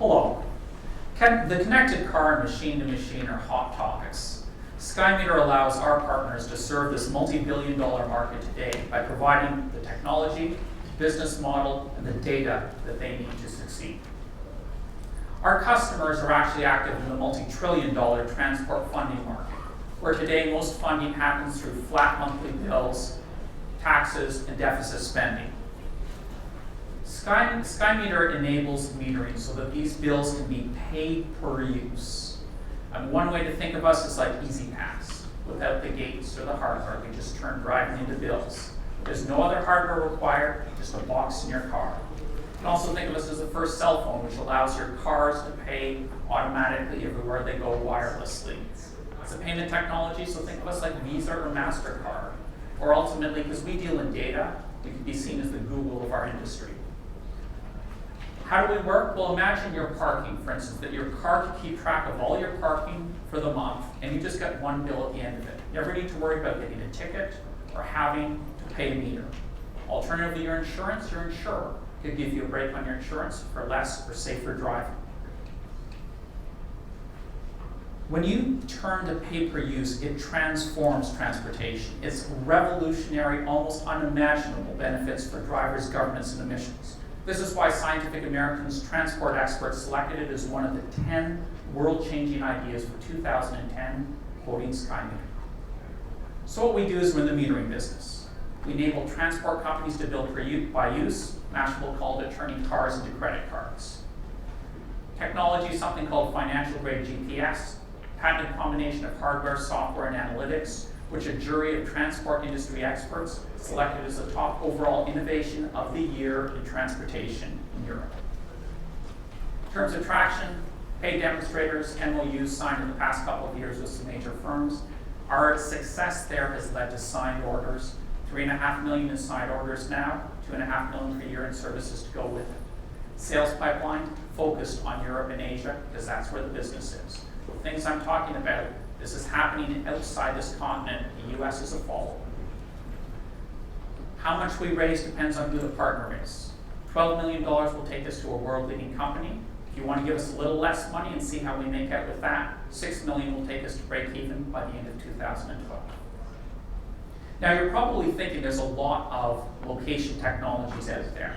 Hello. The connected car and machine-to-machine are hot topics. Skymeter allows our partners to serve this multi-billion-dollar market today by providing the technology, business model, and the data that they need to succeed. Our customers are actually active in the multi-trillion-dollar transport funding market, where today most funding happens through flat monthly bills, taxes, and deficit spending. Skymeter enables metering so that these bills can be paid per use. And one way to think of us is like Easy Pass. Without the gates or the hardware, we just turn driving into bills. There's no other hardware required, just a box in your car. You can also think of us as the first cell phone, which allows your cars to pay automatically everywhere they go wirelessly. It's a payment technology, so think of us like Visa or MasterCard. Or ultimately, because we deal in data, we can be seen as the Google of our industry. How do we work? Well, imagine you're parking, for instance, that your car can keep track of all your parking for the month, and you just get one bill at the end of it. You never need to worry about getting a ticket or having to pay a meter. Alternatively, your insurance, your insurer could give you a break on your insurance for less or safer driving. When you turn to pay-per-use, it transforms transportation. It's revolutionary, almost unimaginable benefits for drivers, governments, and emissions. This is why Scientific American's transport experts selected it as one of the 10 world-changing ideas for 2010, quoting Skymeter. So what we do is we're in the metering business. We enable transport companies to bill by use. Mashable called it turning cars into credit cards. Technology is something called financial-grade GPS, patented combination of hardware, software, and analytics, which a jury of transport industry experts selected as the top overall innovation of the year in transportation in Europe. In terms of traction, paid demonstrators, MOUs signed in the past couple of years with some major firms. Our success there has led to signed orders, 3.5 million in signed orders now, 2.5 million per year in services to go with it. Sales pipeline focused on Europe and Asia, because that's where the business is. The things I'm talking about, this is happening outside this continent. The US is a follower. How much we raise depends on who the partner is. $12 million will take us to a world-leading company. If you want to give us a little less money and see how we make out with that, $6 million will take us to break even by the end of 2012. Now you're probably thinking there's a lot of location technologies out there.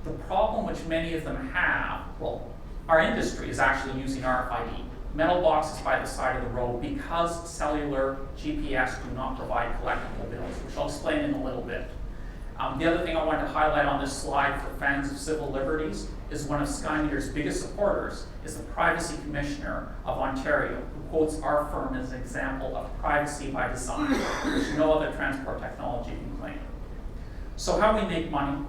The problem which many of them have, well, our industry is actually using RFID. Metal boxes by the side of the road because cellular GPS do not provide collectible bills, which I'll explain in a little bit. The other thing I wanted to highlight on this slide for fans of civil liberties is one of Skymeter's biggest supporters is the Privacy Commissioner of Ontario, who quotes our firm as an example of privacy by design, which no other transport technology can claim. So how we make money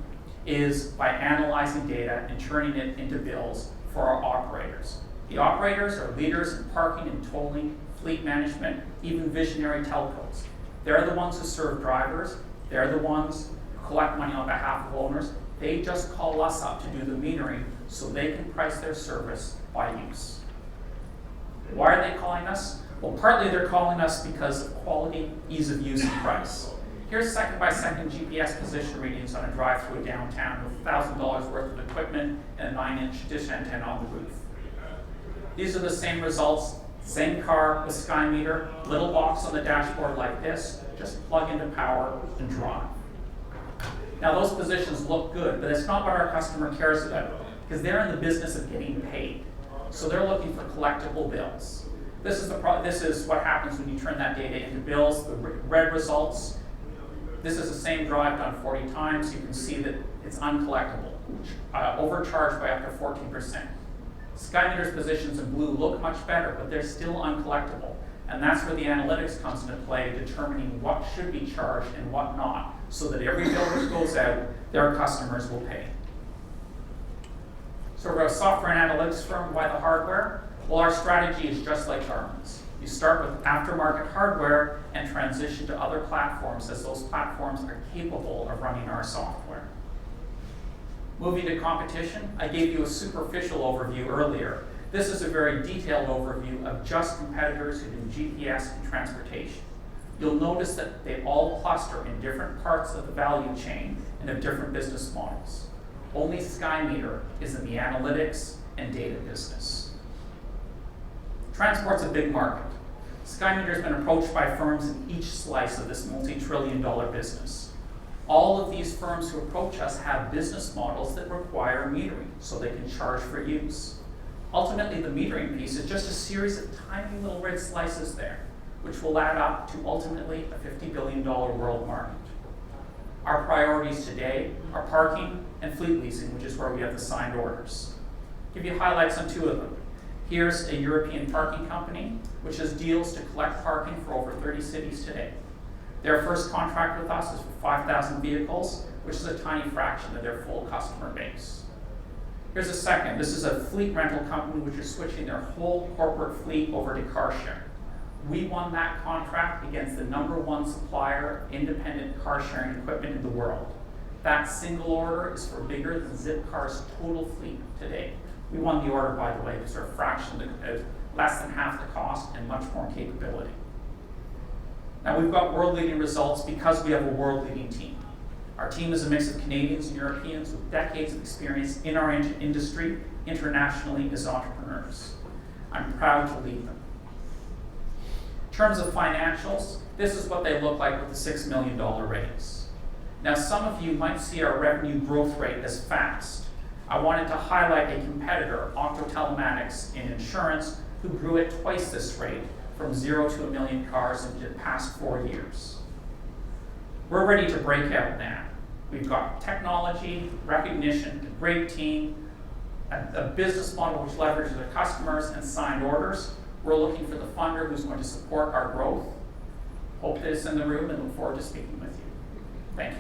is by analyzing data and turning it into bills for our operators. The operators are leaders in parking and tolling, fleet management, even visionary telcos. They're the ones who serve drivers. They're the ones who collect money on behalf of owners. They just call us up to do the metering so they can price their service by use. Why are they calling us? Well, partly they're calling us because of quality, ease of use, and price. Here's second-by-second GPS position readings on a drive-through downtown with $1,000 worth of equipment and a 9-inch dish antenna on the roof. These are the same results, same car with Skymeter, little box on the dashboard like this, just plug into power and drive. Now those positions look good, but it's not what our customer cares about, because they're in the business of getting paid. So they're looking for collectible bills. This is what happens when you turn that data into bills, the red results. This is the same drive done 40 times. You can see that it's uncollectible, overcharged by up to 14%. Skymeter's positions in blue look much better, but they're still uncollectible. And that's where the analytics comes into play, determining what should be charged and what not, so that every bill that goes out, their customers will pay. So we're a software and analytics firm. Why the hardware? Well, our strategy is just like Garmin's. You start with aftermarket hardware and transition to other platforms as those platforms are capable of running our software. Moving to competition, I gave you a superficial overview earlier. This is a very detailed overview of just competitors who do GPS and transportation. You'll notice that they all cluster in different parts of the value chain and have different business models. Only Skymeter is in the analytics and data business. Transport's a big market. Skymeter has been approached by firms in each slice of this multi-trillion-dollar business. All of these firms who approach us have business models that require metering so they can charge for use. Ultimately, the metering piece is just a series of tiny little red slices there, which will add up to ultimately a $50 billion world market. Our priorities today are parking and fleet leasing, which is where we have the signed orders. Give you highlights on two of them. Here's a European parking company, which has deals to collect parking for over 30 cities today. Their first contract with us is for 5,000 vehicles, which is a tiny fraction of their full customer base. Here's a second. This is a fleet rental company which is switching their whole corporate fleet over to car share. We won that contract against the #1 supplier of independent car sharing equipment in the world. That single order is for bigger than Zipcar's total fleet today. We won the order, by the way, because they're a fraction, less than half the cost and much more capability. Now, we've got world-leading results because we have a world-leading team. Our team is a mix of Canadians and Europeans with decades of experience in our industry, internationally as entrepreneurs. I'm proud to lead them. In terms of financials, this is what they look like with the $6 million raise. Now, some of you might see our revenue growth rate as fast. I wanted to highlight a competitor, Octo Telematics in insurance, who grew at twice this rate from 0 to 1 million cars in the past 4 years. We're ready to break out now. We've got technology, recognition, a great team, a business model which leverages our customers and signed orders. We're looking for the funder who's going to support our growth. Hope that it's in the room and look forward to speaking with you. Thank you.